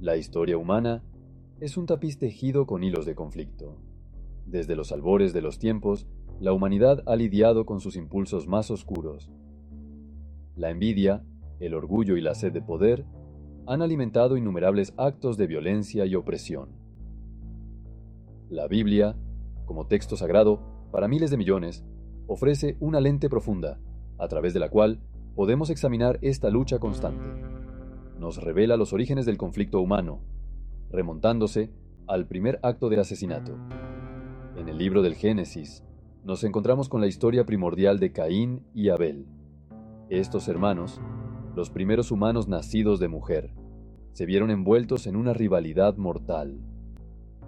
La historia humana es un tapiz tejido con hilos de conflicto. Desde los albores de los tiempos, la humanidad ha lidiado con sus impulsos más oscuros. La envidia, el orgullo y la sed de poder han alimentado innumerables actos de violencia y opresión. La Biblia, como texto sagrado para miles de millones, ofrece una lente profunda, a través de la cual podemos examinar esta lucha constante. Nos revela los orígenes del conflicto humano, remontándose al primer acto de asesinato. En el libro del Génesis, nos encontramos con la historia primordial de Caín y Abel. Estos hermanos, los primeros humanos nacidos de mujer, se vieron envueltos en una rivalidad mortal.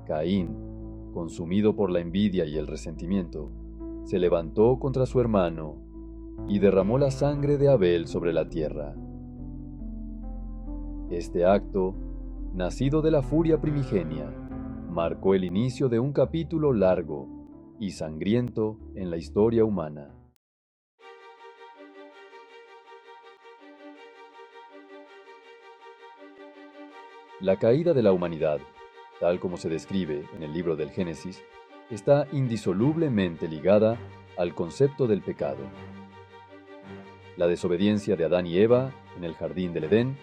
Caín, consumido por la envidia y el resentimiento, se levantó contra su hermano y derramó la sangre de Abel sobre la tierra. Este acto, nacido de la furia primigenia, marcó el inicio de un capítulo largo y sangriento en la historia humana. La caída de la humanidad, tal como se describe en el libro del Génesis, está indisolublemente ligada al concepto del pecado. La desobediencia de Adán y Eva en el jardín del Edén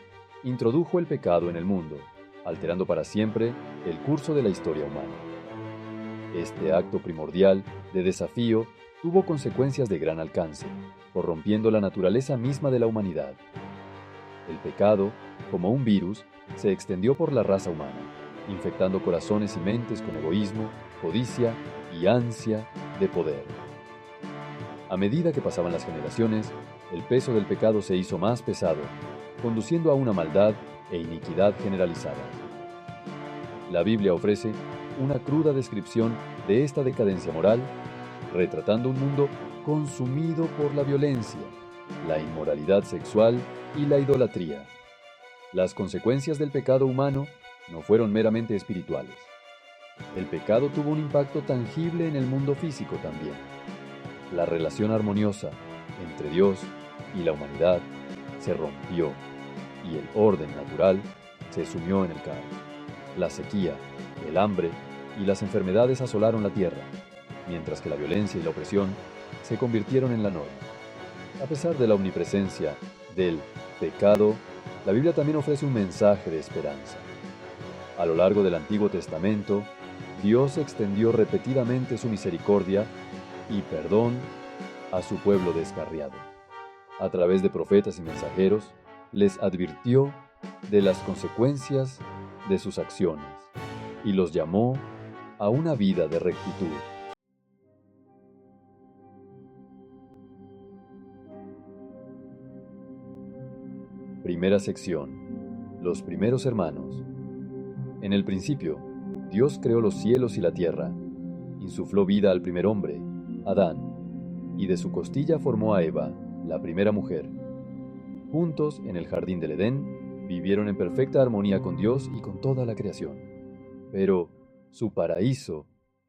introdujo el pecado en el mundo, alterando para siempre el curso de la historia humana. Este acto primordial de desafío tuvo consecuencias de gran alcance, corrompiendo la naturaleza misma de la humanidad. El pecado, como un virus, se extendió por la raza humana, infectando corazones y mentes con egoísmo, codicia y ansia de poder. A medida que pasaban las generaciones, el peso del pecado se hizo más pesado, conduciendo a una maldad e iniquidad generalizada. La Biblia ofrece una cruda descripción de esta decadencia moral, retratando un mundo consumido por la violencia, la inmoralidad sexual y la idolatría. Las consecuencias del pecado humano no fueron meramente espirituales. El pecado tuvo un impacto tangible en el mundo físico también. La relación armoniosa entre Dios y la humanidad se rompió y el orden natural se sumió en el caos. La sequía, el hambre y las enfermedades asolaron la tierra, mientras que la violencia y la opresión se convirtieron en la norma. A pesar de la omnipresencia del pecado, la Biblia también ofrece un mensaje de esperanza. A lo largo del Antiguo Testamento, Dios extendió repetidamente su misericordia y perdón a su pueblo descarriado. A través de profetas y mensajeros, les advirtió de las consecuencias de sus acciones y los llamó a una vida de rectitud. Primera sección. Los primeros hermanos. En el principio, Dios creó los cielos y la tierra, insufló vida al primer hombre, Adán, y de su costilla formó a Eva, la primera mujer. Juntos, en el jardín del Edén, vivieron en perfecta armonía con Dios y con toda la creación. Pero su paraíso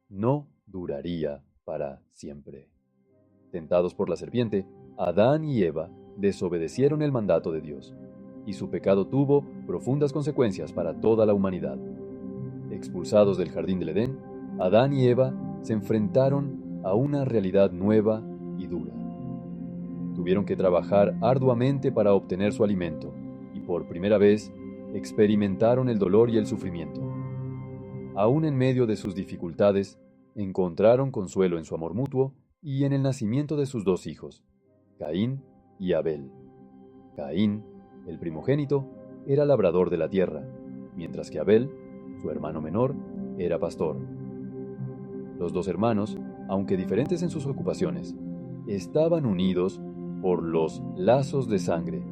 no duraría para siempre. Tentados por la serpiente, Adán y Eva desobedecieron el mandato de Dios, y su pecado tuvo profundas consecuencias para toda la humanidad. Expulsados del jardín del Edén, Adán y Eva se enfrentaron a una realidad nueva y dura. Tuvieron que trabajar arduamente para obtener su alimento, y por primera vez experimentaron el dolor y el sufrimiento. Aún en medio de sus dificultades, encontraron consuelo en su amor mutuo y en el nacimiento de sus dos hijos, Caín y Abel. Caín, el primogénito, era labrador de la tierra, mientras que Abel, su hermano menor, era pastor. Los dos hermanos, aunque diferentes en sus ocupaciones, estaban unidos por los lazos de sangre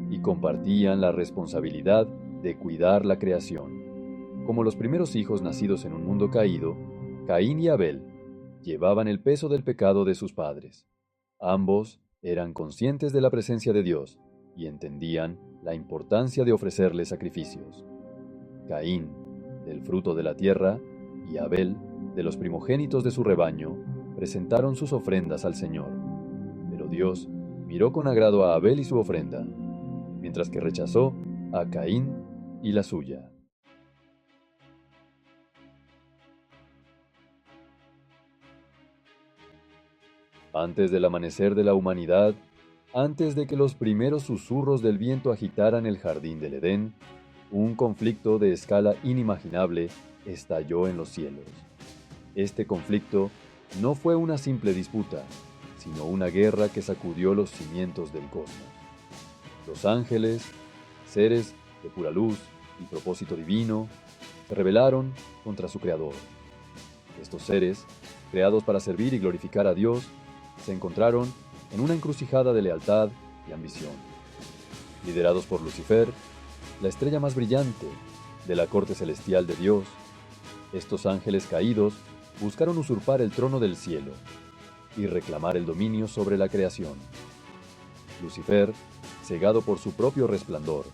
y compartían la responsabilidad de cuidar la creación. Como los primeros hijos nacidos en un mundo caído, Caín y Abel llevaban el peso del pecado de sus padres. Ambos eran conscientes de la presencia de Dios y entendían la importancia de ofrecerle sacrificios. Caín, del fruto de la tierra, y Abel, de los primogénitos de su rebaño, presentaron sus ofrendas al Señor. Pero Dios miró con agrado a Abel y su ofrenda, mientras que rechazó a Caín y la suya. Antes del amanecer de la humanidad, antes de que los primeros susurros del viento agitaran el jardín del Edén, un conflicto de escala inimaginable estalló en los cielos. Este conflicto no fue una simple disputa, sino una guerra que sacudió los cimientos del cosmos. Los ángeles, seres de pura luz y propósito divino, se rebelaron contra su Creador. Estos seres, creados para servir y glorificar a Dios, se encontraron en una encrucijada de lealtad y ambición. Liderados por Lucifer, la estrella más brillante de la corte celestial de Dios, estos ángeles caídos buscaron usurpar el trono del cielo y reclamar el dominio sobre la creación. Lucifer, cegado por su propio resplandor,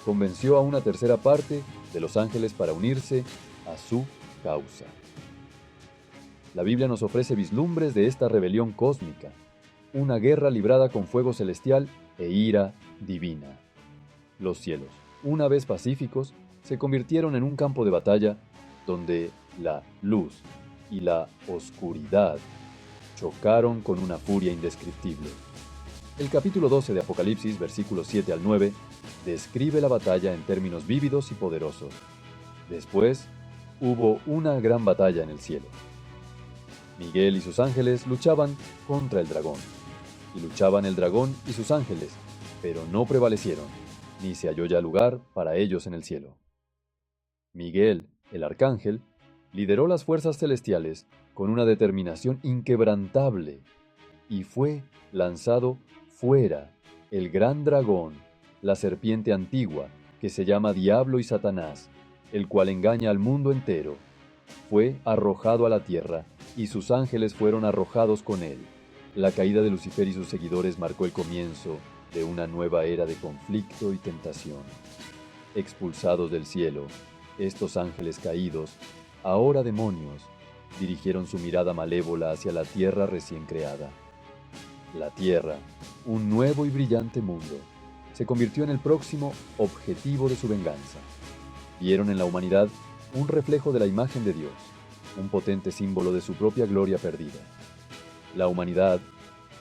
convenció a una tercera parte de los ángeles para unirse a su causa. La Biblia nos ofrece vislumbres de esta rebelión cósmica, una guerra librada con fuego celestial e ira divina. Los cielos, una vez pacíficos, se convirtieron en un campo de batalla donde la luz y la oscuridad chocaron con una furia indescriptible. El capítulo 12 de Apocalipsis, versículos 7 al 9, describe la batalla en términos vívidos y poderosos. Después, hubo una gran batalla en el cielo. Miguel y sus ángeles luchaban contra el dragón. Y luchaban el dragón y sus ángeles, pero no prevalecieron, ni se halló ya lugar para ellos en el cielo. Miguel, el arcángel, lideró las fuerzas celestiales con una determinación inquebrantable y fue lanzado fuera el gran dragón, la serpiente antigua, que se llama Diablo y Satanás, el cual engaña al mundo entero. Fue arrojado a la tierra y sus ángeles fueron arrojados con él. La caída de Lucifer y sus seguidores marcó el comienzo de una nueva era de conflicto y tentación. Expulsados del cielo, estos ángeles caídos, ahora demonios, dirigieron su mirada malévola hacia la tierra recién creada. La tierra, un nuevo y brillante mundo, se convirtió en el próximo objetivo de su venganza. Vieron en la humanidad un reflejo de la imagen de Dios, un potente símbolo de su propia gloria perdida. La humanidad,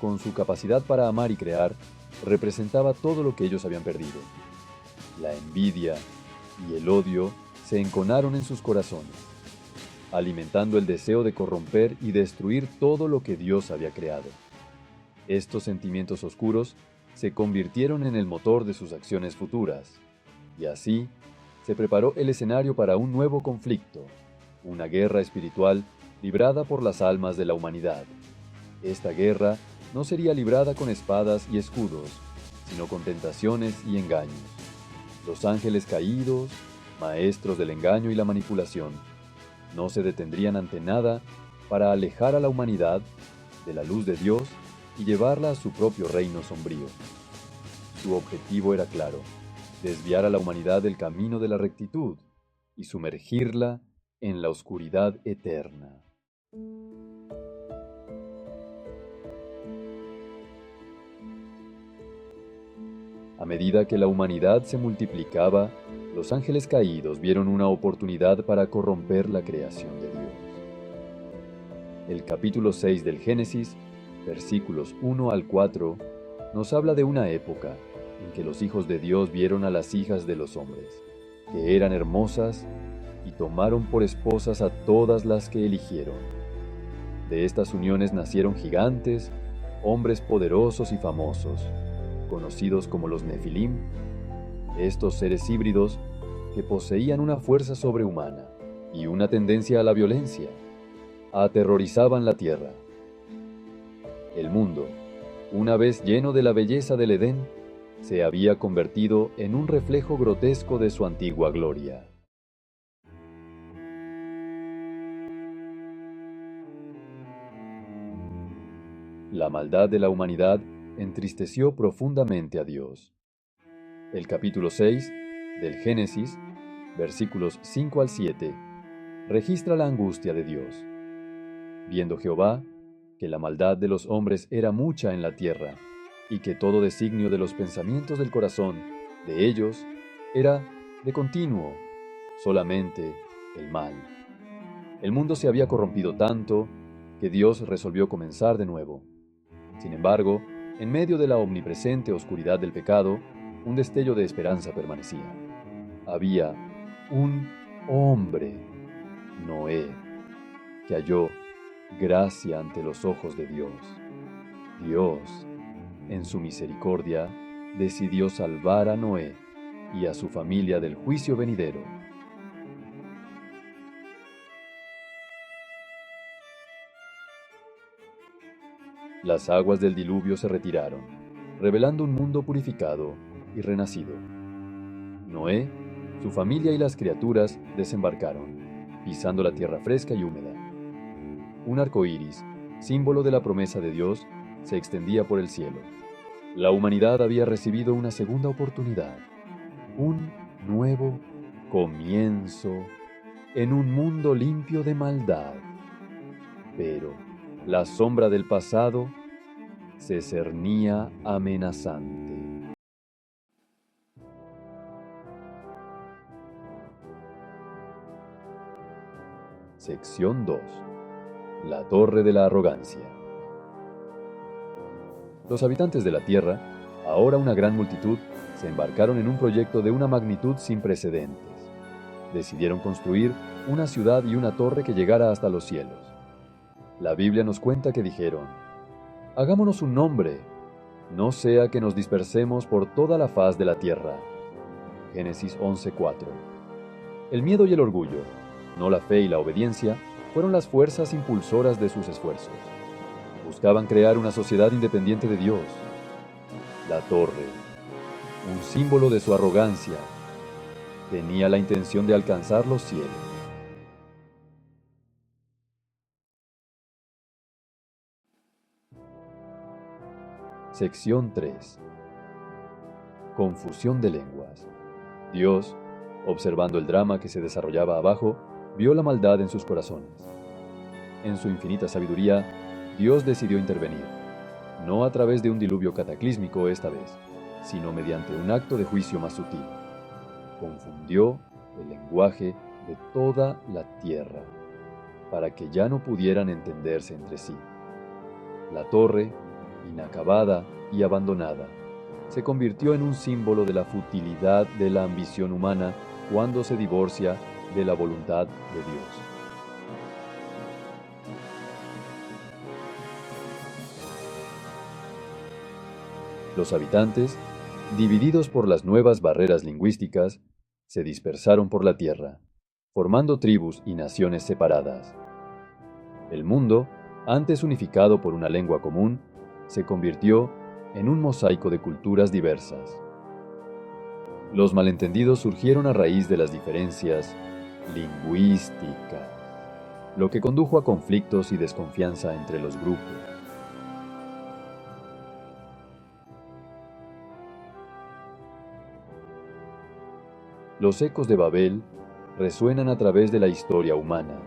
con su capacidad para amar y crear, representaba todo lo que ellos habían perdido. La envidia y el odio se enconaron en sus corazones, alimentando el deseo de corromper y destruir todo lo que Dios había creado. Estos sentimientos oscuros se convirtieron en el motor de sus acciones futuras, y así se preparó el escenario para un nuevo conflicto, una guerra espiritual librada por las almas de la humanidad. Esta guerra no sería librada con espadas y escudos, sino con tentaciones y engaños. Los ángeles caídos, maestros del engaño y la manipulación, no se detendrían ante nada para alejar a la humanidad de la luz de Dios y llevarla a su propio reino sombrío. Su objetivo era claro: desviar a la humanidad del camino de la rectitud y sumergirla en la oscuridad eterna. A medida que la humanidad se multiplicaba, los ángeles caídos vieron una oportunidad para corromper la creación de Dios. El capítulo 6 del Génesis, versículos 1 al 4, nos habla de una época en que los hijos de Dios vieron a las hijas de los hombres, que eran hermosas, y tomaron por esposas a todas las que eligieron. De estas uniones nacieron gigantes, hombres poderosos y famosos, conocidos como los Nefilim, estos seres híbridos que poseían una fuerza sobrehumana y una tendencia a la violencia, aterrorizaban la tierra. El mundo, una vez lleno de la belleza del Edén, se había convertido en un reflejo grotesco de su antigua gloria. La maldad de la humanidad entristeció profundamente a Dios. El capítulo 6 del Génesis, versículos 5 al 7, registra la angustia de Dios. Viendo Jehová que la maldad de los hombres era mucha en la tierra, y que todo designio de los pensamientos del corazón de ellos era de continuo, solamente el mal. El mundo se había corrompido tanto que Dios resolvió comenzar de nuevo. Sin embargo, en medio de la omnipresente oscuridad del pecado, un destello de esperanza permanecía. Había un hombre, Noé, que halló gracia ante los ojos de Dios. Dios, en su misericordia, decidió salvar a Noé y a su familia del juicio venidero. Las aguas del diluvio se retiraron, revelando un mundo purificado y renacido. Noé, su familia y las criaturas desembarcaron, pisando la tierra fresca y húmeda. Un arco iris, símbolo de la promesa de Dios, se extendía por el cielo. La humanidad había recibido una segunda oportunidad, un nuevo comienzo en un mundo limpio de maldad. Pero la sombra del pasado se cernía amenazante. Sección 2. La Torre de la Arrogancia. Los habitantes de la Tierra, ahora una gran multitud, se embarcaron en un proyecto de una magnitud sin precedentes. Decidieron construir una ciudad y una torre que llegara hasta los cielos. La Biblia nos cuenta que dijeron: hagámonos un nombre, no sea que nos dispersemos por toda la faz de la tierra. Génesis 11:4. El miedo y el orgullo, no la fe y la obediencia, fueron las fuerzas impulsoras de sus esfuerzos. Buscaban crear una sociedad independiente de Dios. La torre, un símbolo de su arrogancia, tenía la intención de alcanzar los cielos. Sección 3. Confusión de lenguas. Dios, observando el drama que se desarrollaba abajo, vio la maldad en sus corazones. En su infinita sabiduría, Dios decidió intervenir, no a través de un diluvio cataclísmico esta vez, sino mediante un acto de juicio más sutil. Confundió el lenguaje de toda la tierra, para que ya no pudieran entenderse entre sí. La torre, inacabada y abandonada, se convirtió en un símbolo de la futilidad de la ambición humana cuando se divorcia de la voluntad de Dios. Los habitantes, divididos por las nuevas barreras lingüísticas, se dispersaron por la tierra, formando tribus y naciones separadas. El mundo, antes unificado por una lengua común, se convirtió en un mosaico de culturas diversas. Los malentendidos surgieron a raíz de las diferencias lingüísticas, lo que condujo a conflictos y desconfianza entre los grupos. Los ecos de Babel resuenan a través de la historia humana,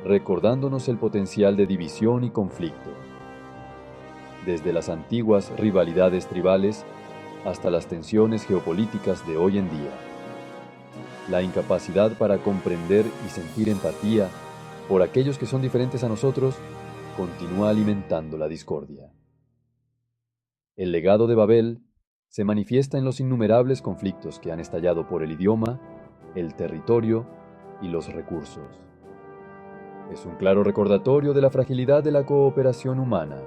recordándonos el potencial de división y conflicto. Desde las antiguas rivalidades tribales hasta las tensiones geopolíticas de hoy en día. La incapacidad para comprender y sentir empatía por aquellos que son diferentes a nosotros continúa alimentando la discordia. El legado de Babel se manifiesta en los innumerables conflictos que han estallado por el idioma, el territorio y los recursos. Es un claro recordatorio de la fragilidad de la cooperación humana.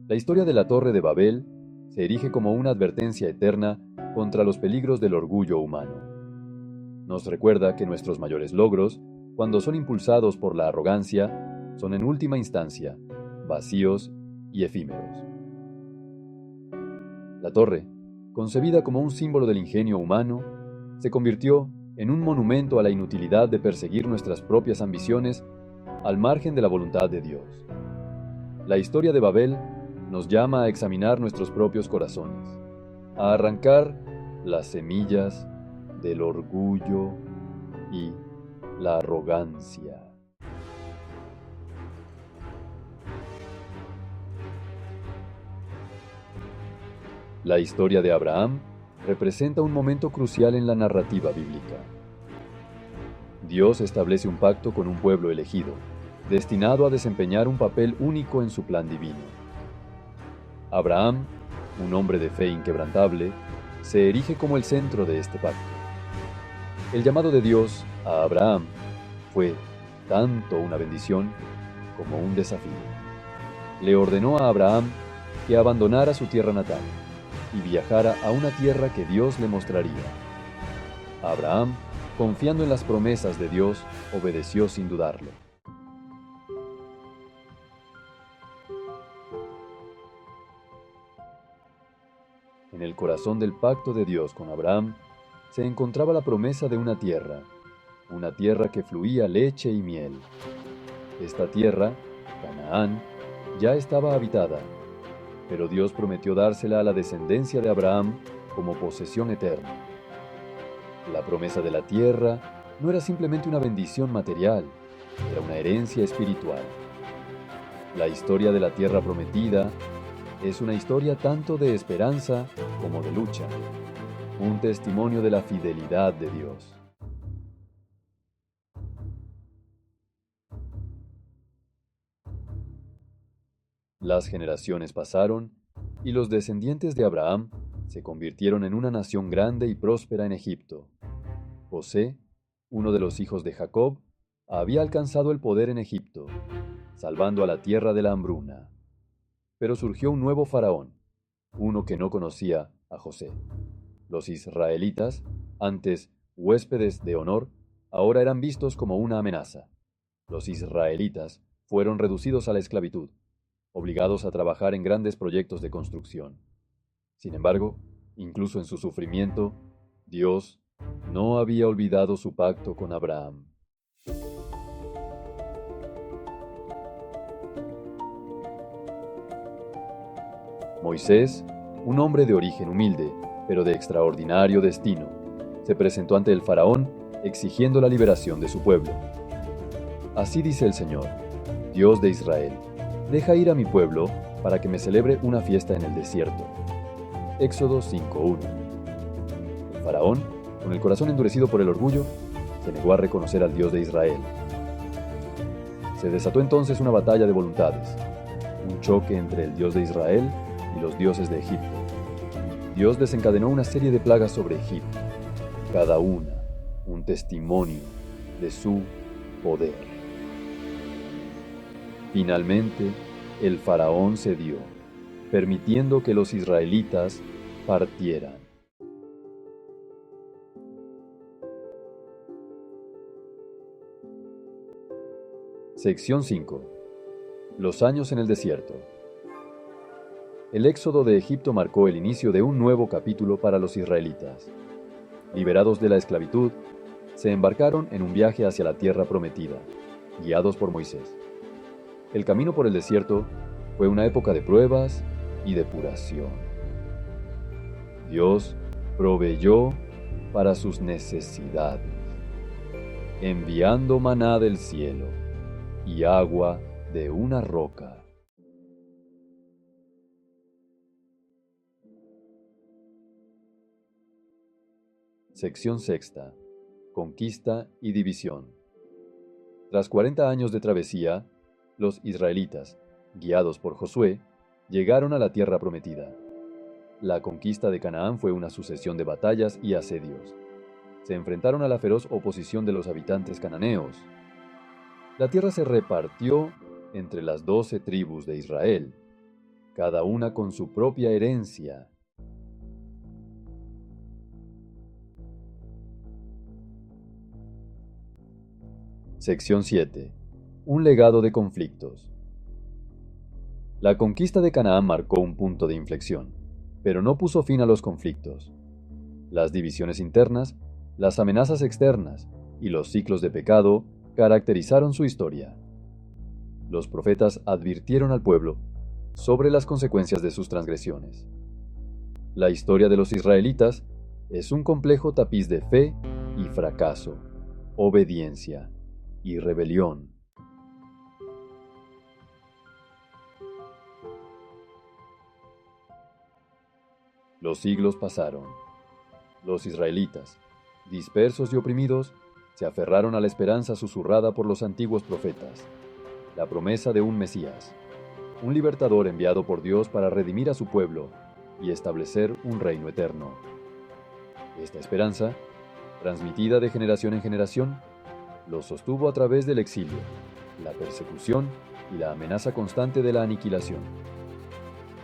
La historia de la Torre de Babel se erige como una advertencia eterna contra los peligros del orgullo humano. Nos recuerda que nuestros mayores logros, cuando son impulsados por la arrogancia, son en última instancia vacíos y efímeros. La torre, concebida como un símbolo del ingenio humano, se convirtió en un monumento a la inutilidad de perseguir nuestras propias ambiciones al margen de la voluntad de Dios. La historia de Babel nos llama a examinar nuestros propios corazones, a arrancar las semillas del orgullo y la arrogancia. La historia de Abraham representa un momento crucial en la narrativa bíblica. Dios establece un pacto con un pueblo elegido, destinado a desempeñar un papel único en su plan divino. Abraham, un hombre de fe inquebrantable, se erige como el centro de este pacto. El llamado de Dios a Abraham fue tanto una bendición como un desafío. Le ordenó a Abraham que abandonara su tierra natal y viajara a una tierra que Dios le mostraría. Abraham, confiando en las promesas de Dios, obedeció sin dudarlo. En el corazón del pacto de Dios con Abraham se encontraba la promesa de una tierra que fluía leche y miel. Esta tierra, Canaán, ya estaba habitada, pero Dios prometió dársela a la descendencia de Abraham como posesión eterna. La promesa de la tierra no era simplemente una bendición material, era una herencia espiritual. La historia de la tierra prometida es una historia tanto de esperanza como de lucha, un testimonio de la fidelidad de Dios. Las generaciones pasaron y los descendientes de Abraham se convirtieron en una nación grande y próspera en Egipto. José, uno de los hijos de Jacob, había alcanzado el poder en Egipto, salvando a la tierra de la hambruna. Pero surgió un nuevo faraón, uno que no conocía a José. Los israelitas, antes huéspedes de honor, ahora eran vistos como una amenaza. Los israelitas fueron reducidos a la esclavitud, obligados a trabajar en grandes proyectos de construcción. Sin embargo, incluso en su sufrimiento, Dios no había olvidado su pacto con Abraham. Moisés, un hombre de origen humilde, pero de extraordinario destino, se presentó ante el faraón exigiendo la liberación de su pueblo. Así dice el Señor, Dios de Israel, deja ir a mi pueblo para que me celebre una fiesta en el desierto. Éxodo 5:1. El faraón, con el corazón endurecido por el orgullo, se negó a reconocer al Dios de Israel. Se desató entonces una batalla de voluntades, un choque entre el Dios de Israel y los dioses de Egipto. Dios desencadenó una serie de plagas sobre Egipto, cada una un testimonio de su poder. Finalmente, el faraón cedió, permitiendo que los israelitas partieran. Sección 5. Los años en el desierto. El éxodo de Egipto marcó el inicio de un nuevo capítulo para los israelitas. Liberados de la esclavitud, se embarcaron en un viaje hacia la tierra prometida, guiados por Moisés. El camino por el desierto fue una época de pruebas y depuración. Dios proveyó para sus necesidades, enviando maná del cielo y agua de una roca. Sección 6. Conquista y división. Tras 40 años de travesía, los israelitas, guiados por Josué, llegaron a la tierra prometida. La conquista de Canaán fue una sucesión de batallas y asedios. Se enfrentaron a la feroz oposición de los habitantes cananeos. La tierra se repartió entre las 12 tribus de Israel, cada una con su propia herencia. Sección 7. Un legado de conflictos. La conquista de Canaán marcó un punto de inflexión, pero no puso fin a los conflictos. Las divisiones internas, las amenazas externas y los ciclos de pecado caracterizaron su historia. Los profetas advirtieron al pueblo sobre las consecuencias de sus transgresiones. La historia de los israelitas es un complejo tapiz de fe y fracaso, obediencia y rebelión. Los siglos pasaron. Los israelitas, dispersos y oprimidos, Se aferraron a la esperanza susurrada por los antiguos profetas, la promesa de un Mesías, un libertador enviado por Dios para redimir a su pueblo y establecer un reino eterno. Esta esperanza, transmitida de generación en generación, los sostuvo a través del exilio, la persecución y la amenaza constante de la aniquilación.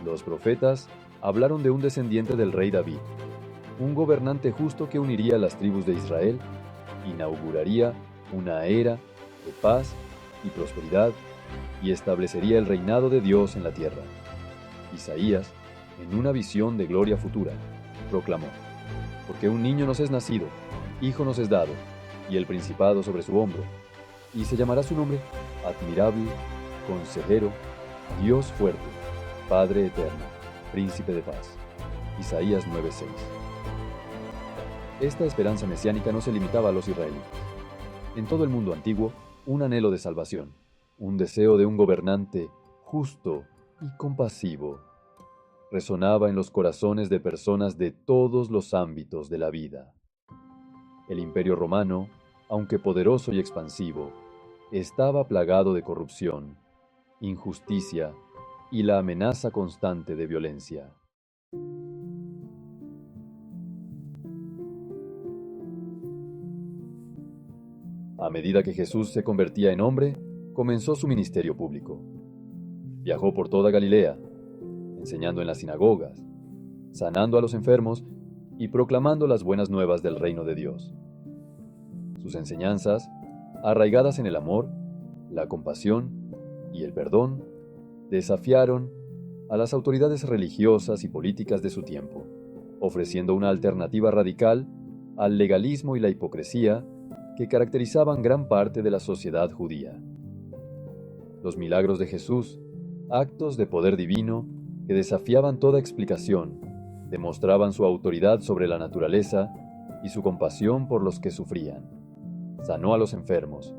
Los profetas hablaron de un descendiente del rey David, un gobernante justo que uniría las tribus de Israel, inauguraría una era de paz y prosperidad y establecería el reinado de Dios en la tierra. Isaías, en una visión de gloria futura, proclamó: porque un niño nos es nacido, hijo nos es dado, y el principado sobre su hombro, y se llamará su nombre Admirable, Consejero, Dios fuerte, Padre eterno, Príncipe de paz. Isaías 9:6. Esta esperanza mesiánica no se limitaba a los israelitas. En todo el mundo antiguo, un anhelo de salvación, un deseo de un gobernante justo y compasivo, resonaba en los corazones de personas de todos los ámbitos de la vida. El Imperio Romano, aunque poderoso y expansivo, estaba plagado de corrupción, injusticia y la amenaza constante de violencia. A medida que Jesús se convertía en hombre, comenzó su ministerio público. Viajó por toda Galilea, enseñando en las sinagogas, sanando a los enfermos y proclamando las buenas nuevas del reino de Dios. Sus enseñanzas, arraigadas en el amor, la compasión y el perdón, desafiaron a las autoridades religiosas y políticas de su tiempo, ofreciendo una alternativa radical al legalismo y la hipocresía que caracterizaban gran parte de la sociedad judía. Los milagros de Jesús, actos de poder divino que desafiaban toda explicación, demostraban su autoridad sobre la naturaleza y su compasión por los que sufrían. Sanó a los enfermos,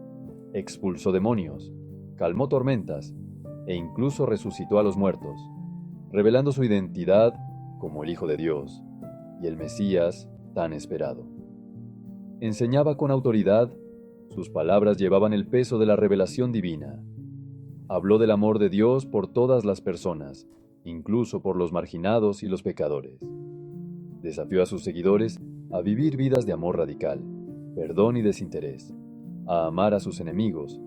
expulsó demonios, calmó tormentas e incluso resucitó a los muertos, revelando su identidad como el Hijo de Dios y el Mesías tan esperado. Enseñaba con autoridad, sus palabras llevaban el peso de la revelación divina. Habló del amor de Dios por todas las personas, incluso por los marginados y los pecadores. Desafió a sus seguidores a vivir vidas de amor radical, perdón y desinterés, a amar a sus enemigos,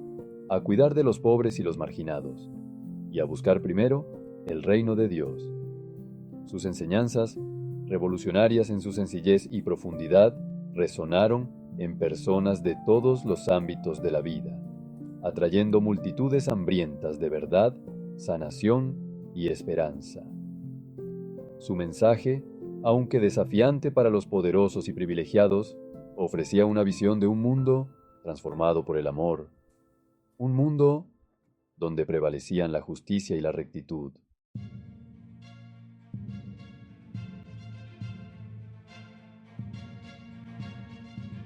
a cuidar de los pobres y los marginados, y a buscar primero el reino de Dios. Sus enseñanzas, revolucionarias en su sencillez y profundidad, resonaron en personas de todos los ámbitos de la vida, atrayendo multitudes hambrientas de verdad, sanación y esperanza. Su mensaje, aunque desafiante para los poderosos y privilegiados, ofrecía una visión de un mundo transformado por el amor, un mundo donde prevalecían la justicia y la rectitud.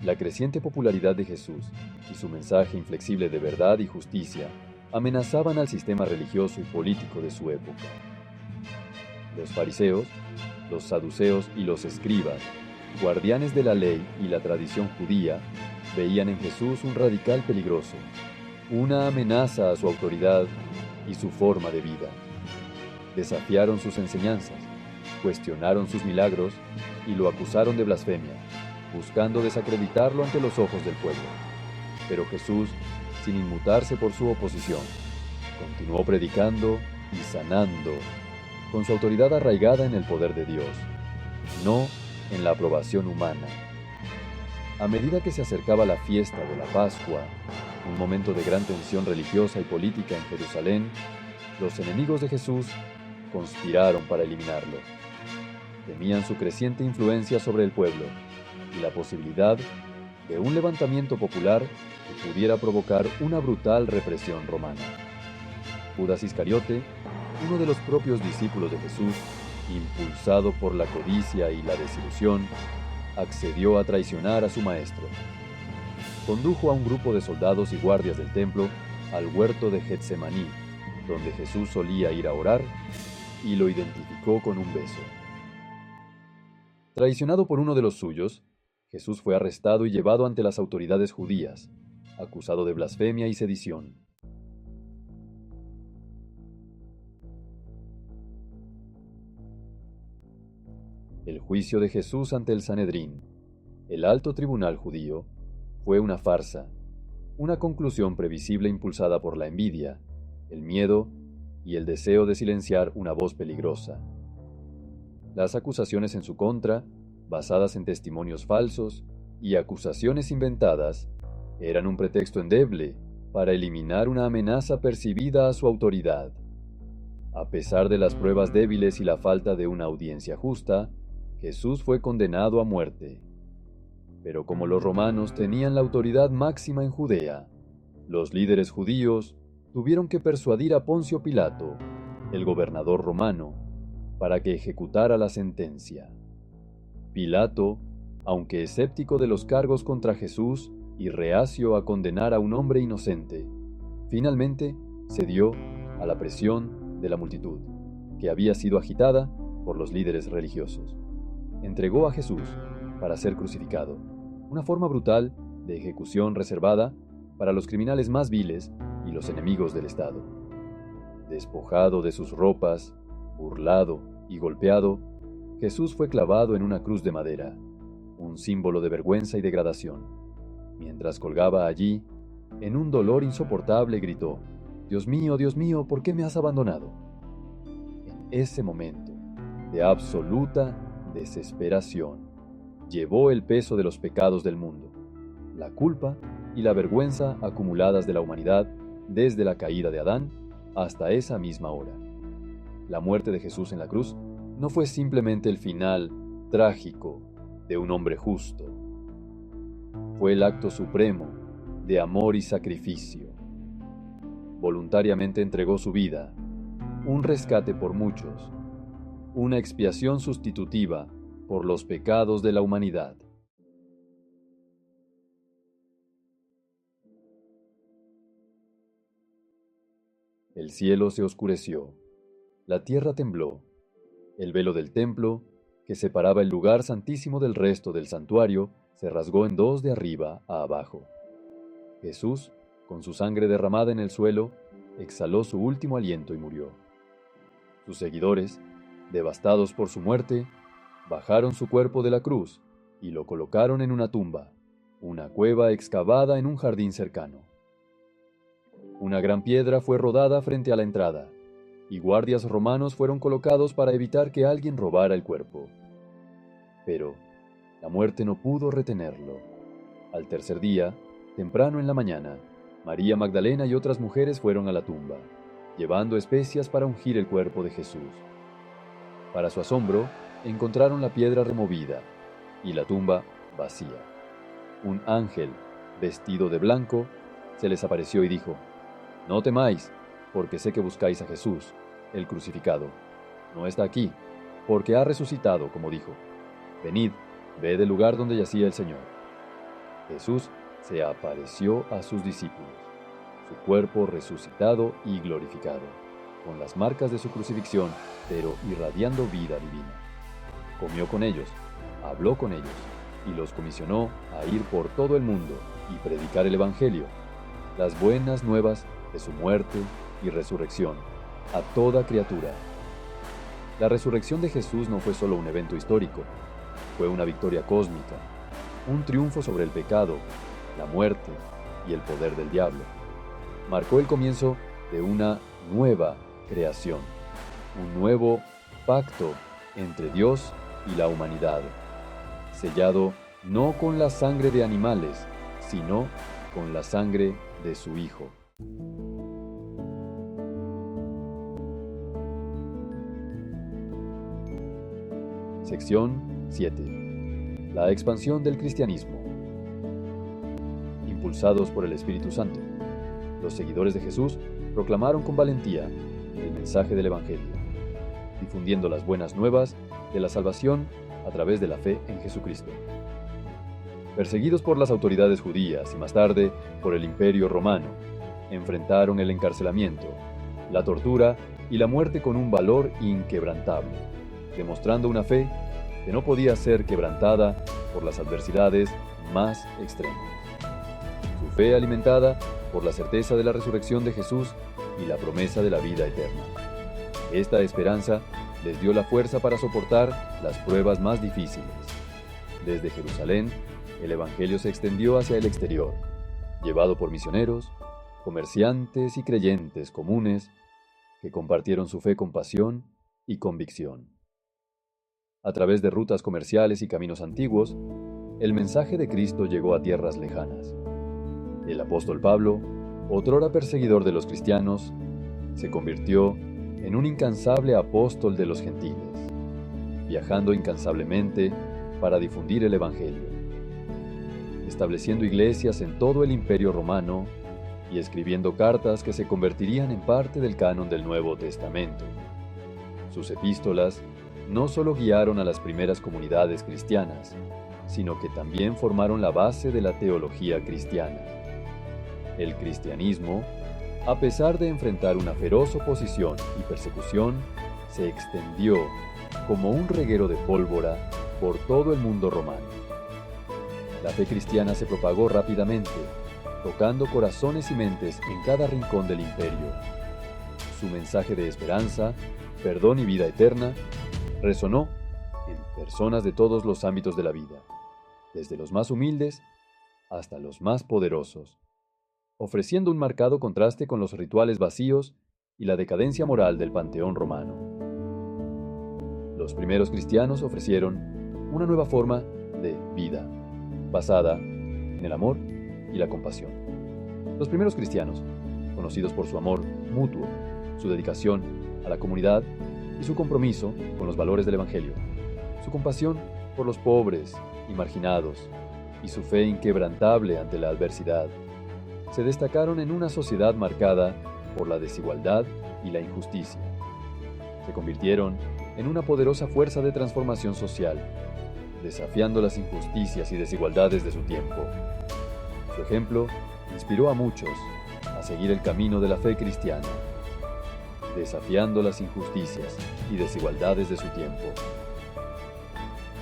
La creciente popularidad de Jesús y su mensaje inflexible de verdad y justicia amenazaban al sistema religioso y político de su época. Los fariseos, los saduceos y los escribas, guardianes de la ley y la tradición judía, veían en Jesús un radical peligroso, una amenaza a su autoridad y su forma de vida. Desafiaron sus enseñanzas, cuestionaron sus milagros y lo acusaron de blasfemia, buscando desacreditarlo ante los ojos del pueblo. Pero Jesús, sin inmutarse por su oposición, continuó predicando y sanando, con su autoridad arraigada en el poder de Dios, no en la aprobación humana. A medida que se acercaba la fiesta de la Pascua, un momento de gran tensión religiosa y política en Jerusalén, los enemigos de Jesús conspiraron para eliminarlo. Temían su creciente influencia sobre el pueblo y la posibilidad de un levantamiento popular que pudiera provocar una brutal represión romana. Judas Iscariote, uno de los propios discípulos de Jesús, impulsado por la codicia y la desilusión, accedió a traicionar a su maestro. Condujo a un grupo de soldados y guardias del templo al huerto de Getsemaní, donde Jesús solía ir a orar, y lo identificó con un beso. Traicionado por uno de los suyos, Jesús fue arrestado y llevado ante las autoridades judías, acusado de blasfemia y sedición. El juicio de Jesús ante el Sanedrín, el alto tribunal judío, fue una farsa, una conclusión previsible impulsada por la envidia, el miedo y el deseo de silenciar una voz peligrosa. Las acusaciones en su contra, basadas en testimonios falsos y acusaciones inventadas, eran un pretexto endeble para eliminar una amenaza percibida a su autoridad. A pesar de las pruebas débiles y la falta de una audiencia justa, Jesús fue condenado a muerte. Pero como los romanos tenían la autoridad máxima en Judea, los líderes judíos tuvieron que persuadir a Poncio Pilato, el gobernador romano, para que ejecutara la sentencia. Pilato, aunque escéptico de los cargos contra Jesús y reacio a condenar a un hombre inocente, finalmente cedió a la presión de la multitud, que había sido agitada por los líderes religiosos. Entregó a Jesús para ser crucificado, una forma brutal de ejecución reservada para los criminales más viles y los enemigos del Estado. Despojado de sus ropas, burlado y golpeado, Jesús fue clavado en una cruz de madera, un símbolo de vergüenza y degradación. Mientras colgaba allí, en un dolor insoportable gritó: Dios mío, ¿por qué me has abandonado? En ese momento de absoluta desesperación, llevó el peso de los pecados del mundo, la culpa y la vergüenza acumuladas de la humanidad desde la caída de Adán hasta esa misma hora. La muerte de Jesús en la cruz no fue simplemente el final trágico de un hombre justo. Fue el acto supremo de amor y sacrificio. Voluntariamente entregó su vida, un rescate por muchos, una expiación sustitutiva por los pecados de la humanidad. El cielo se oscureció, la tierra tembló, el velo del templo, que separaba el lugar santísimo del resto del santuario, se rasgó en dos de arriba a abajo. Jesús, con su sangre derramada en el suelo, exhaló su último aliento y murió. Sus seguidores, devastados por su muerte, bajaron su cuerpo de la cruz y lo colocaron en una tumba, una cueva excavada en un jardín cercano. Una gran piedra fue rodada frente a la entrada, y guardias romanos fueron colocados para evitar que alguien robara el cuerpo. Pero la muerte no pudo retenerlo. Al tercer día, temprano en la mañana, María Magdalena y otras mujeres fueron a la tumba, llevando especias para ungir el cuerpo de Jesús. Para su asombro, encontraron la piedra removida y la tumba vacía. Un ángel, vestido de blanco, se les apareció y dijo: «No temáis, porque sé que buscáis a Jesús, el crucificado. No está aquí, porque ha resucitado, como dijo. Venid, ved el lugar donde yacía el Señor». Jesús se apareció a sus discípulos, su cuerpo resucitado y glorificado, con las marcas de su crucifixión, pero irradiando vida divina. Comió con ellos, habló con ellos, y los comisionó a ir por todo el mundo y predicar el Evangelio, las buenas nuevas de su muerte y resurrección, a toda criatura. La resurrección de Jesús no fue solo un evento histórico, fue una victoria cósmica, un triunfo sobre el pecado, la muerte y el poder del diablo. Marcó el comienzo de una nueva creación, un nuevo pacto entre Dios y la humanidad, sellado no con la sangre de animales, sino con la sangre de su Hijo. Sección 7. La expansión del cristianismo. Impulsados por el Espíritu Santo, los seguidores de Jesús proclamaron con valentía el mensaje del Evangelio, difundiendo las buenas nuevas de la salvación a través de la fe en Jesucristo. Perseguidos por las autoridades judías y más tarde por el Imperio Romano, enfrentaron el encarcelamiento, la tortura y la muerte con un valor inquebrantable, demostrando una fe que no podía ser quebrantada por las adversidades más extremas. Su fe alimentada por la certeza de la resurrección de Jesús y la promesa de la vida eterna. Esta esperanza les dio la fuerza para soportar las pruebas más difíciles. Desde Jerusalén, el Evangelio se extendió hacia el exterior, llevado por misioneros, comerciantes y creyentes comunes que compartieron su fe con pasión y convicción. A través de rutas comerciales y caminos antiguos, el mensaje de Cristo llegó a tierras lejanas. El apóstol Pablo, otrora perseguidor de los cristianos, se convirtió en un incansable apóstol de los gentiles, viajando incansablemente para difundir el Evangelio, estableciendo iglesias en todo el Imperio Romano y escribiendo cartas que se convertirían en parte del canon del Nuevo Testamento. Sus epístolas no solo guiaron a las primeras comunidades cristianas, sino que también formaron la base de la teología cristiana. El cristianismo, a pesar de enfrentar una feroz oposición y persecución, se extendió como un reguero de pólvora por todo el mundo romano. La fe cristiana se propagó rápidamente, tocando corazones y mentes en cada rincón del imperio. Su mensaje de esperanza, perdón y vida eterna resonó en personas de todos los ámbitos de la vida, desde los más humildes hasta los más poderosos, ofreciendo un marcado contraste con los rituales vacíos y la decadencia moral del panteón romano. Los primeros cristianos ofrecieron una nueva forma de vida, basada en el amor y la compasión. Los primeros cristianos, conocidos por su amor mutuo, su dedicación a la comunidad y su compromiso con los valores del Evangelio, su compasión por los pobres y marginados y su fe inquebrantable ante la adversidad, se destacaron en una sociedad marcada por la desigualdad y la injusticia. Se convirtieron en una poderosa fuerza de transformación social, desafiando las injusticias y desigualdades de su tiempo. Su ejemplo inspiró a muchos a seguir el camino de la fe cristiana, desafiando las injusticias y desigualdades de su tiempo.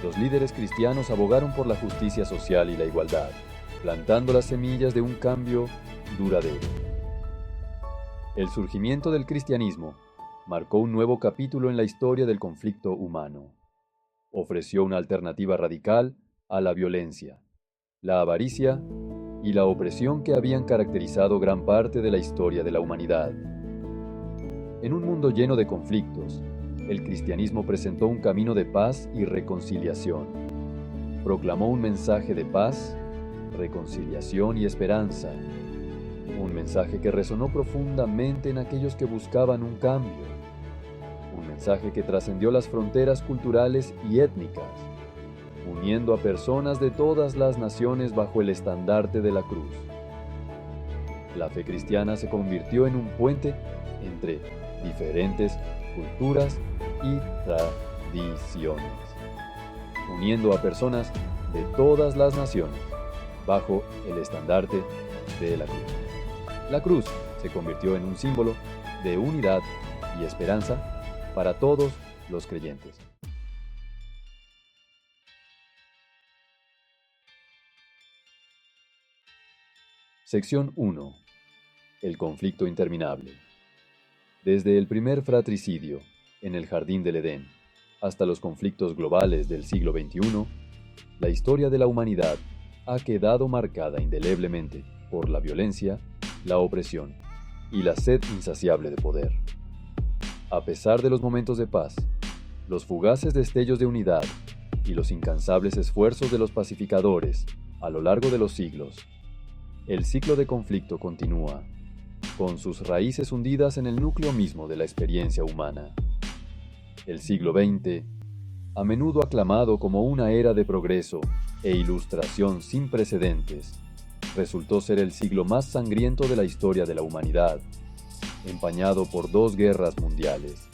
Los líderes cristianos abogaron por la justicia social y la igualdad, plantando las semillas de un cambio duradero. El surgimiento del cristianismo marcó un nuevo capítulo en la historia del conflicto humano. Ofreció una alternativa radical a la violencia, la avaricia y la opresión que habían caracterizado gran parte de la historia de la humanidad. En un mundo lleno de conflictos, el cristianismo presentó un camino de paz y reconciliación. Proclamó un mensaje de paz, reconciliación y esperanza. Un mensaje que resonó profundamente en aquellos que buscaban un cambio. Un mensaje que trascendió las fronteras culturales y étnicas, uniendo a personas de todas las naciones bajo el estandarte de la cruz. La fe cristiana se convirtió en un puente entre diferentes culturas y tradiciones, uniendo a personas de todas las naciones bajo el estandarte de la cruz. La cruz se convirtió en un símbolo de unidad y esperanza para todos los creyentes. Sección 1. El conflicto interminable. Desde el primer fratricidio en el Jardín del Edén hasta los conflictos globales del siglo XXI, la historia de la humanidad ha quedado marcada indeleblemente por la violencia, la opresión y la sed insaciable de poder. A pesar de los momentos de paz, los fugaces destellos de unidad y los incansables esfuerzos de los pacificadores a lo largo de los siglos, el ciclo de conflicto continúa, con sus raíces hundidas en el núcleo mismo de la experiencia humana. El siglo XX, a menudo aclamado como una era de progreso e ilustración sin precedentes, resultó ser el siglo más sangriento de la historia de la humanidad, empañado por 2 guerras mundiales,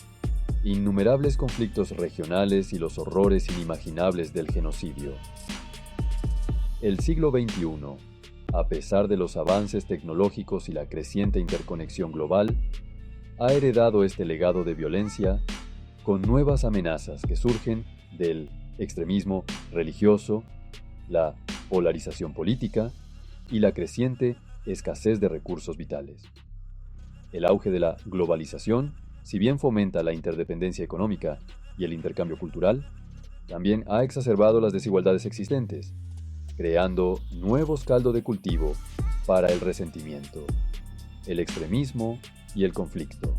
innumerables conflictos regionales y los horrores inimaginables del genocidio. El siglo XXI, a pesar de los avances tecnológicos y la creciente interconexión global, ha heredado este legado de violencia con nuevas amenazas que surgen del extremismo religioso, la polarización política y la creciente escasez de recursos vitales. El auge de la globalización, si bien fomenta la interdependencia económica y el intercambio cultural, también ha exacerbado las desigualdades existentes, creando nuevos caldos de cultivo para el resentimiento, el extremismo y el conflicto.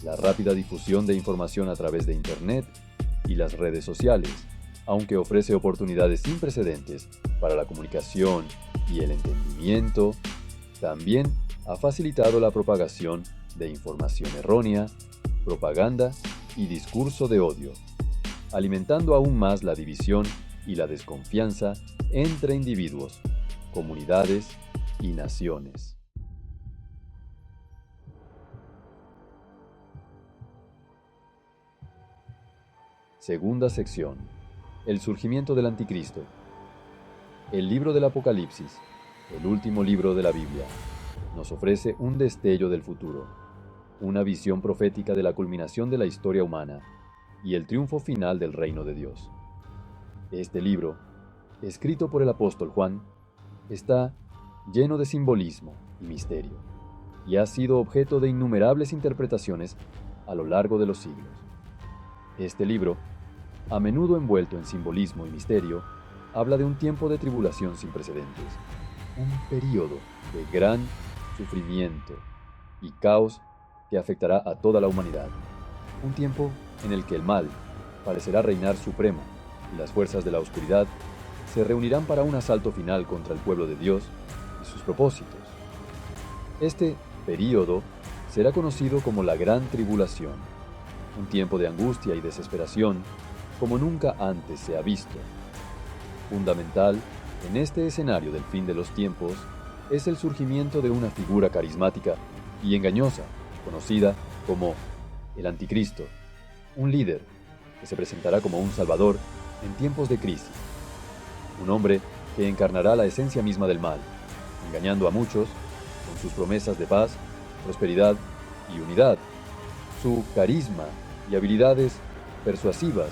La rápida difusión de información a través de Internet y las redes sociales, aunque ofrece oportunidades sin precedentes para la comunicación y el entendimiento, también ha facilitado la propagación de información errónea, propaganda y discurso de odio, alimentando aún más la división y la desconfianza entre individuos, comunidades y naciones. Segunda sección. El surgimiento del Anticristo. El libro del Apocalipsis, el último libro de la Biblia, nos ofrece un destello del futuro, una visión profética de la culminación de la historia humana y el triunfo final del reino de Dios. Este libro, escrito por el apóstol Juan, está lleno de simbolismo y misterio, y ha sido objeto de innumerables interpretaciones a lo largo de los siglos. Este libro, a menudo envuelto en simbolismo y misterio, habla de un tiempo de tribulación sin precedentes, un período de gran sufrimiento y caos que afectará a toda la humanidad, un tiempo en el que el mal parecerá reinar supremo y las fuerzas de la oscuridad se reunirán para un asalto final contra el pueblo de Dios y sus propósitos. Este período será conocido como la Gran Tribulación, un tiempo de angustia y desesperación como nunca antes se ha visto. Fundamental en este escenario del fin de los tiempos es el surgimiento de una figura carismática y engañosa, conocida como el Anticristo, un líder que se presentará como un salvador en tiempos de crisis, un hombre que encarnará la esencia misma del mal, engañando a muchos con sus promesas de paz, prosperidad y unidad. Su carisma y habilidades persuasivas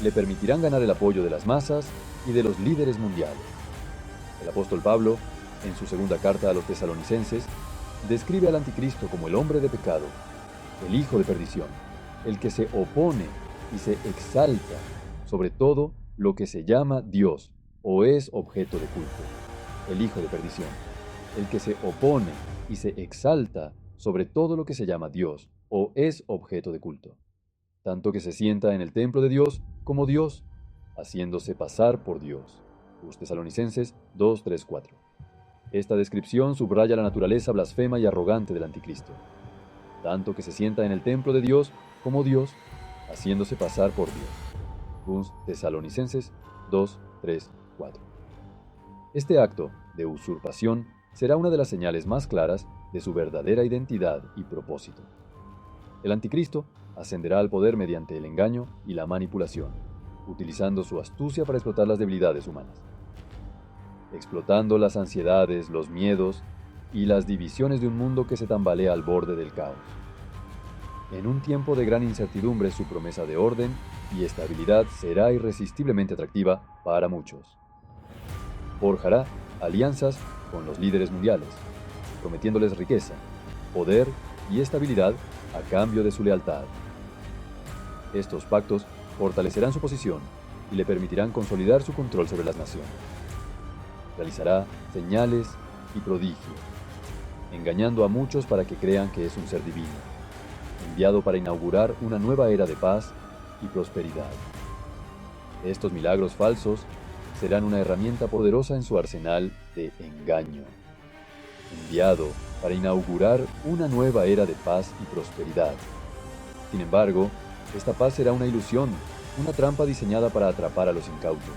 le permitirán ganar el apoyo de las masas y de los líderes mundiales. El apóstol Pablo, en su segunda carta a los tesalonicenses, describe al Anticristo como el hombre de pecado, el hijo de perdición, el que se opone y se exalta sobre todo lo que se llama Dios o es objeto de culto. El hijo de perdición, el que se opone y se exalta sobre todo lo que se llama Dios o es objeto de culto, tanto que se sienta en el templo de Dios como Dios, haciéndose pasar por Dios. Los Tesalonicenses 2, 3, 4. Esta descripción subraya la naturaleza blasfema y arrogante del Anticristo, tanto que se sienta en el templo de Dios como Dios, haciéndose pasar por Dios. Los Tesalonicenses 2, 3, 4. Este acto de usurpación será una de las señales más claras de su verdadera identidad y propósito. El Anticristo ascenderá al poder mediante el engaño y la manipulación, utilizando su astucia para explotar las debilidades humanas, explotando las ansiedades, los miedos y las divisiones de un mundo que se tambalea al borde del caos. En un tiempo de gran incertidumbre, su promesa de orden y estabilidad será irresistiblemente atractiva para muchos. Forjará alianzas con los líderes mundiales, prometiéndoles riqueza, poder y estabilidad a cambio de su lealtad. Estos pactos fortalecerán su posición y le permitirán consolidar su control sobre las naciones. Realizará señales y prodigios, engañando a muchos para que crean que es un ser divino, enviado para inaugurar una nueva era de paz y prosperidad. Estos milagros falsos serán una herramienta poderosa en su arsenal de engaño, enviado para inaugurar una nueva era de paz y prosperidad. Sin embargo, esta paz será una ilusión, una trampa diseñada para atrapar a los incautos.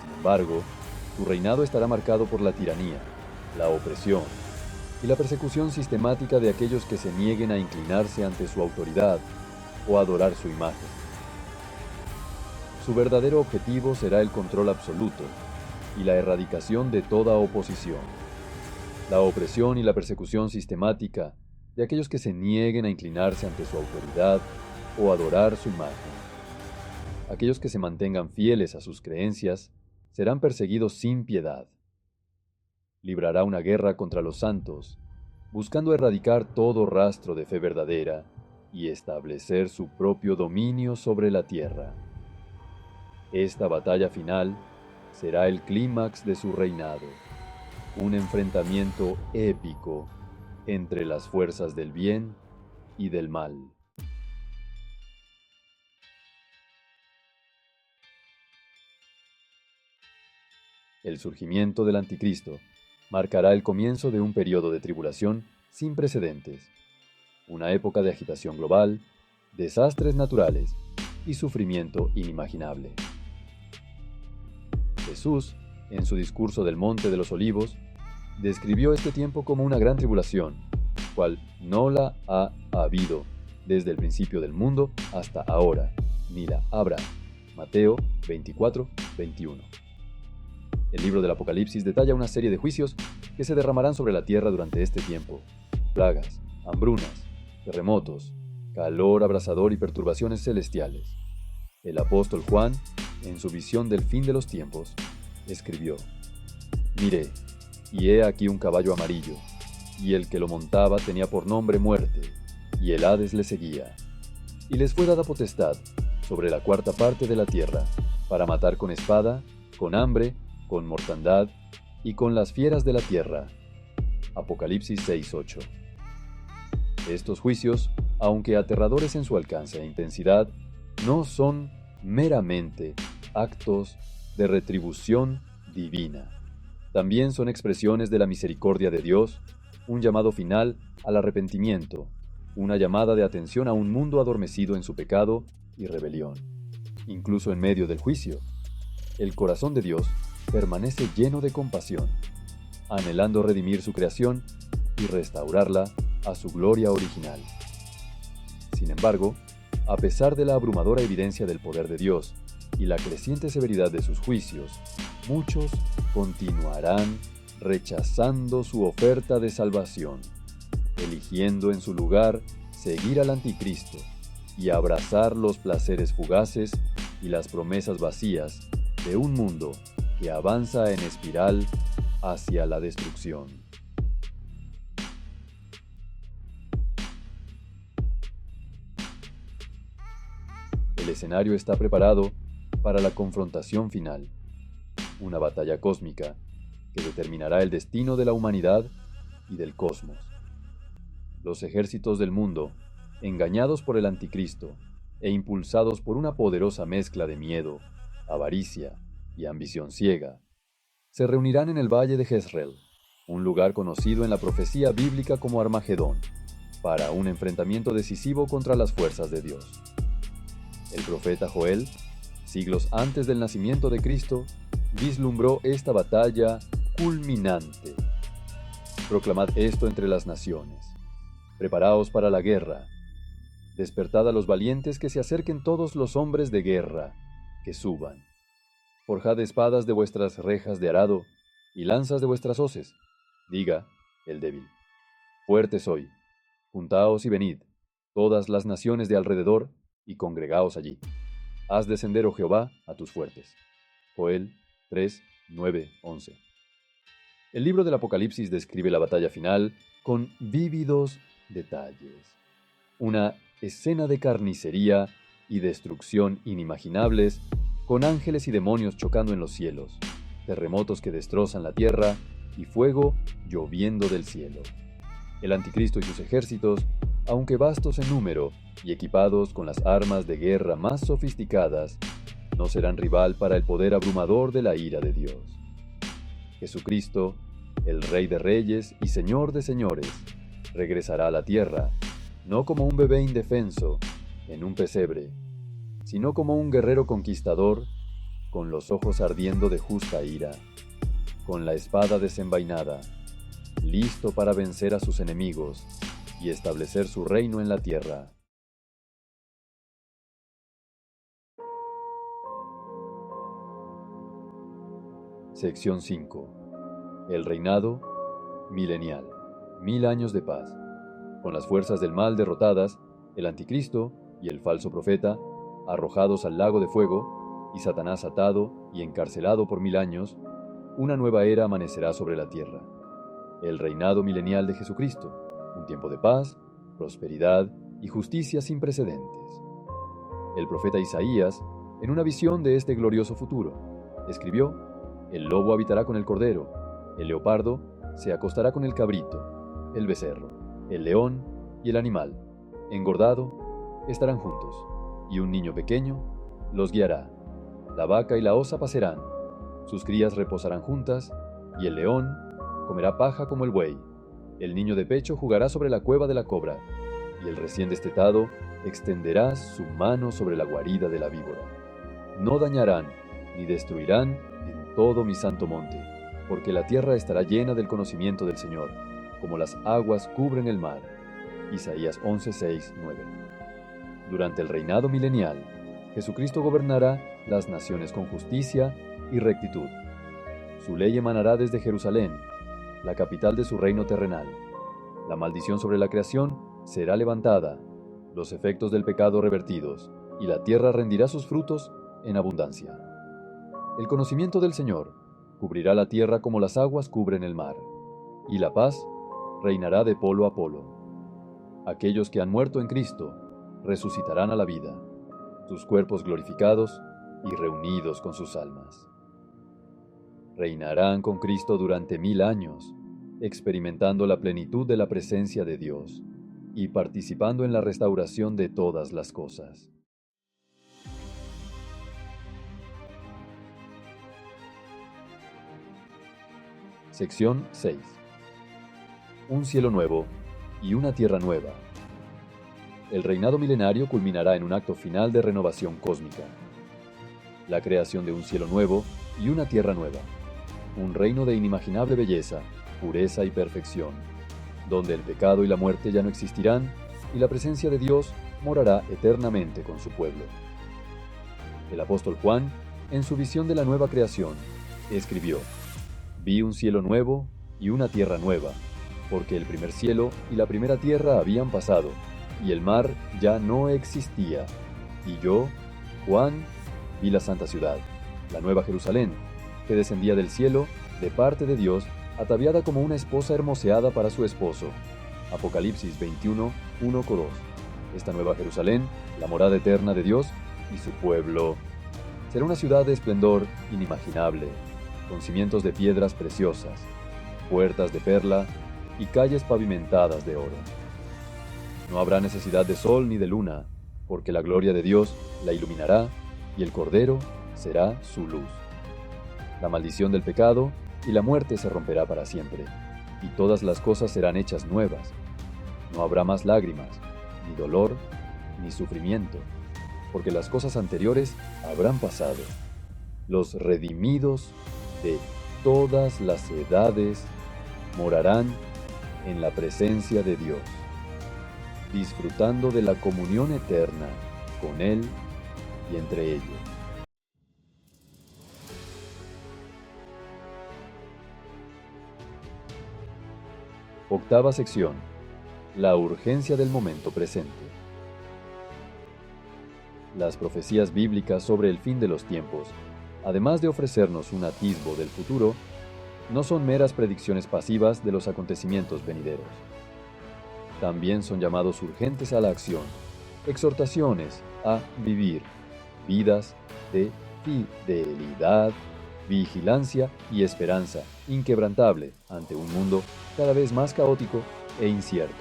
Sin embargo, su reinado estará marcado por la tiranía, la opresión y la persecución sistemática de aquellos que se nieguen a inclinarse ante su autoridad o a adorar su imagen. Su verdadero objetivo será el control absoluto y la erradicación de toda oposición. La opresión y la persecución sistemática de aquellos que se nieguen a inclinarse ante su autoridad o adorar su imagen. Aquellos que se mantengan fieles a sus creencias serán perseguidos sin piedad. Librará una guerra contra los santos, buscando erradicar todo rastro de fe verdadera y establecer su propio dominio sobre la tierra. Esta batalla final será el clímax de su reinado, un enfrentamiento épico entre las fuerzas del bien y del mal. El surgimiento del Anticristo marcará el comienzo de un periodo de tribulación sin precedentes, una época de agitación global, desastres naturales y sufrimiento inimaginable. Jesús, en su discurso del Monte de los Olivos, describió este tiempo como una gran tribulación, cual no la ha habido desde el principio del mundo hasta ahora, ni la habrá. Mateo 24, 21. El libro del Apocalipsis detalla una serie de juicios que se derramarán sobre la tierra durante este tiempo: plagas, hambrunas, terremotos, calor abrasador y perturbaciones celestiales. El apóstol Juan, en su visión del fin de los tiempos, escribió: Miré, y he aquí un caballo amarillo, y el que lo montaba tenía por nombre Muerte, y el Hades le seguía. Y les fue dada potestad sobre la cuarta parte de la tierra, para matar con espada, con hambre, con mortandad y con las fieras de la tierra. Apocalipsis 6:8. Estos juicios, aunque aterradores en su alcance e intensidad, no son meramente actos de retribución divina. También son expresiones de la misericordia de Dios, un llamado final al arrepentimiento, una llamada de atención a un mundo adormecido en su pecado y rebelión. Incluso en medio del juicio, el corazón de Dios permanece lleno de compasión, anhelando redimir su creación y restaurarla a su gloria original. Sin embargo, a pesar de la abrumadora evidencia del poder de Dios y la creciente severidad de sus juicios, muchos continuarán rechazando su oferta de salvación, eligiendo en su lugar seguir al Anticristo y abrazar los placeres fugaces y las promesas vacías de un mundo que avanza en espiral hacia la destrucción. El escenario está preparado para la confrontación final, una batalla cósmica que determinará el destino de la humanidad y del cosmos. Los ejércitos del mundo, engañados por el Anticristo e impulsados por una poderosa mezcla de miedo, avaricia y ambición ciega, se reunirán en el valle de Jezreel, un lugar conocido en la profecía bíblica como Armagedón, para un enfrentamiento decisivo contra las fuerzas de Dios. El profeta Joel, siglos antes del nacimiento de Cristo, vislumbró esta batalla culminante. Proclamad esto entre las naciones. Preparaos para la guerra. Despertad a los valientes, que se acerquen todos los hombres de guerra, que suban. Forjad espadas de vuestras rejas de arado y lanzas de vuestras hoces. Diga el débil: fuerte soy. Juntaos y venid, todas las naciones de alrededor, y congregaos allí. Haz descender, oh Jehová, a tus fuertes. Joel 3, 9, 11. El libro del Apocalipsis describe la batalla final con vívidos detalles. Una escena de carnicería y destrucción inimaginables, con ángeles y demonios chocando en los cielos, terremotos que destrozan la tierra y fuego lloviendo del cielo. El Anticristo y sus ejércitos, aunque vastos en número y equipados con las armas de guerra más sofisticadas, no serán rival para el poder abrumador de la ira de Dios. Jesucristo, el Rey de Reyes y Señor de Señores, regresará a la tierra, no como un bebé indefenso en un pesebre, sino como un guerrero conquistador, con los ojos ardiendo de justa ira, con la espada desenvainada, listo para vencer a sus enemigos y establecer su reino en la tierra. Sección 5. El reinado milenial. 1000 años de paz. Con las fuerzas del mal derrotadas, el Anticristo y el falso profeta arrojados al lago de fuego, y Satanás atado y encarcelado por 1000 años, una nueva era amanecerá sobre la tierra, el reinado milenial de Jesucristo, un tiempo de paz, prosperidad y justicia sin precedentes. El profeta Isaías, en una visión de este glorioso futuro, escribió: el lobo habitará con el cordero, el leopardo se acostará con el cabrito, el becerro, el león y el animal, engordado, estarán juntos, y un niño pequeño los guiará. La vaca y la osa pasarán, sus crías reposarán juntas, y el león comerá paja como el buey. El niño de pecho jugará sobre la cueva de la cobra, y el recién destetado extenderá su mano sobre la guarida de la víbora. No dañarán ni destruirán en todo mi santo monte, porque la tierra estará llena del conocimiento del Señor, como las aguas cubren el mar. Isaías 11, 6, 9. Durante el reinado milenial, Jesucristo gobernará las naciones con justicia y rectitud. Su ley emanará desde Jerusalén, la capital de su reino terrenal. La maldición sobre la creación será levantada, los efectos del pecado revertidos, y la tierra rendirá sus frutos en abundancia. El conocimiento del Señor cubrirá la tierra como las aguas cubren el mar, y la paz reinará de polo a polo. Aquellos que han muerto en Cristo resucitarán a la vida, sus cuerpos glorificados y reunidos con sus almas. Reinarán con Cristo durante 1000 años, experimentando la plenitud de la presencia de Dios y participando en la restauración de todas las cosas. Sección 6. Un cielo nuevo y una tierra nueva. El reinado milenario culminará en un acto final de renovación cósmica. La creación de un cielo nuevo y una tierra nueva. Un reino de inimaginable belleza, pureza y perfección, donde el pecado y la muerte ya no existirán y la presencia de Dios morará eternamente con su pueblo. El apóstol Juan, en su visión de la nueva creación, escribió: vi un cielo nuevo y una tierra nueva, porque el primer cielo y la primera tierra habían pasado, y el mar ya no existía. Y yo, Juan, vi la santa ciudad, la nueva Jerusalén, que descendía del cielo de parte de Dios, ataviada como una esposa hermoseada para su esposo. Apocalipsis 21, 1-2. Esta nueva Jerusalén, la morada eterna de Dios y su pueblo, será una ciudad de esplendor inimaginable, con cimientos de piedras preciosas, puertas de perla y calles pavimentadas de oro. No habrá necesidad de sol ni de luna, porque la gloria de Dios la iluminará y el Cordero será su luz. La maldición del pecado y la muerte se romperá para siempre, y todas las cosas serán hechas nuevas. No habrá más lágrimas, ni dolor, ni sufrimiento, porque las cosas anteriores habrán pasado. Los redimidos de todas las edades morarán en la presencia de Dios, disfrutando de la comunión eterna con Él y entre ellos. Octava sección. La urgencia del momento presente. Las profecías bíblicas sobre el fin de los tiempos, además de ofrecernos un atisbo del futuro, no son meras predicciones pasivas de los acontecimientos venideros. También son llamados urgentes a la acción, exhortaciones a vivir vidas de fidelidad, vigilancia y esperanza inquebrantable ante un mundo cada vez más caótico e incierto.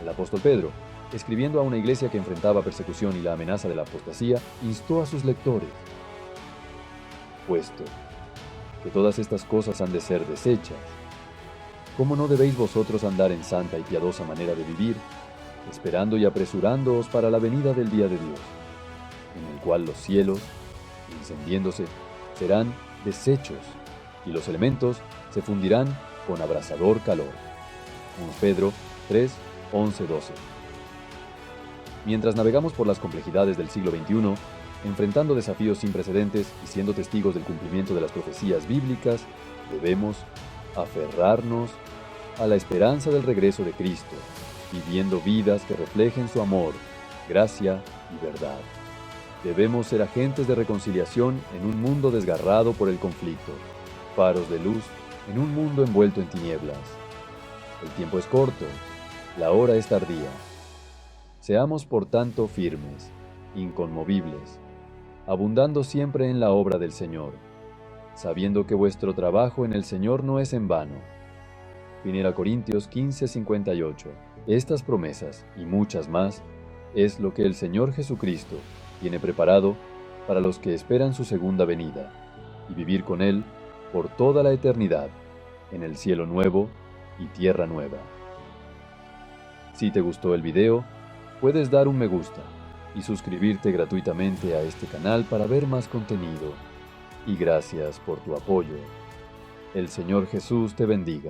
El apóstol Pedro, escribiendo a una iglesia que enfrentaba persecución y la amenaza de la apostasía, instó a sus lectores: puesto que todas estas cosas han de ser deshechas, ¿cómo no debéis vosotros andar en santa y piadosa manera de vivir, esperando y apresurándoos para la venida del día de Dios, en el cual los cielos, encendiéndose, serán deshechos, y los elementos se fundirán con abrasador calor? 1 Pedro 3, 11, 12. Mientras navegamos por las complejidades del siglo XXI, enfrentando desafíos sin precedentes y siendo testigos del cumplimiento de las profecías bíblicas, debemos aferrarnos a la esperanza del regreso de Cristo, viviendo vidas que reflejen su amor, gracia y verdad. Debemos ser agentes de reconciliación en un mundo desgarrado por el conflicto, faros de luz en un mundo envuelto en tinieblas. El tiempo es corto, la hora es tardía. Seamos por tanto firmes, inconmovibles, abundando siempre en la obra del Señor, sabiendo que vuestro trabajo en el Señor no es en vano. 1 Corintios 15:58. Estas promesas y muchas más es lo que el Señor Jesucristo tiene preparado para los que esperan su segunda venida y vivir con Él por toda la eternidad, en el cielo nuevo y tierra nueva. Si te gustó el video, puedes dar un me gusta y suscribirte gratuitamente a este canal para ver más contenido. Y gracias por tu apoyo. El Señor Jesús te bendiga.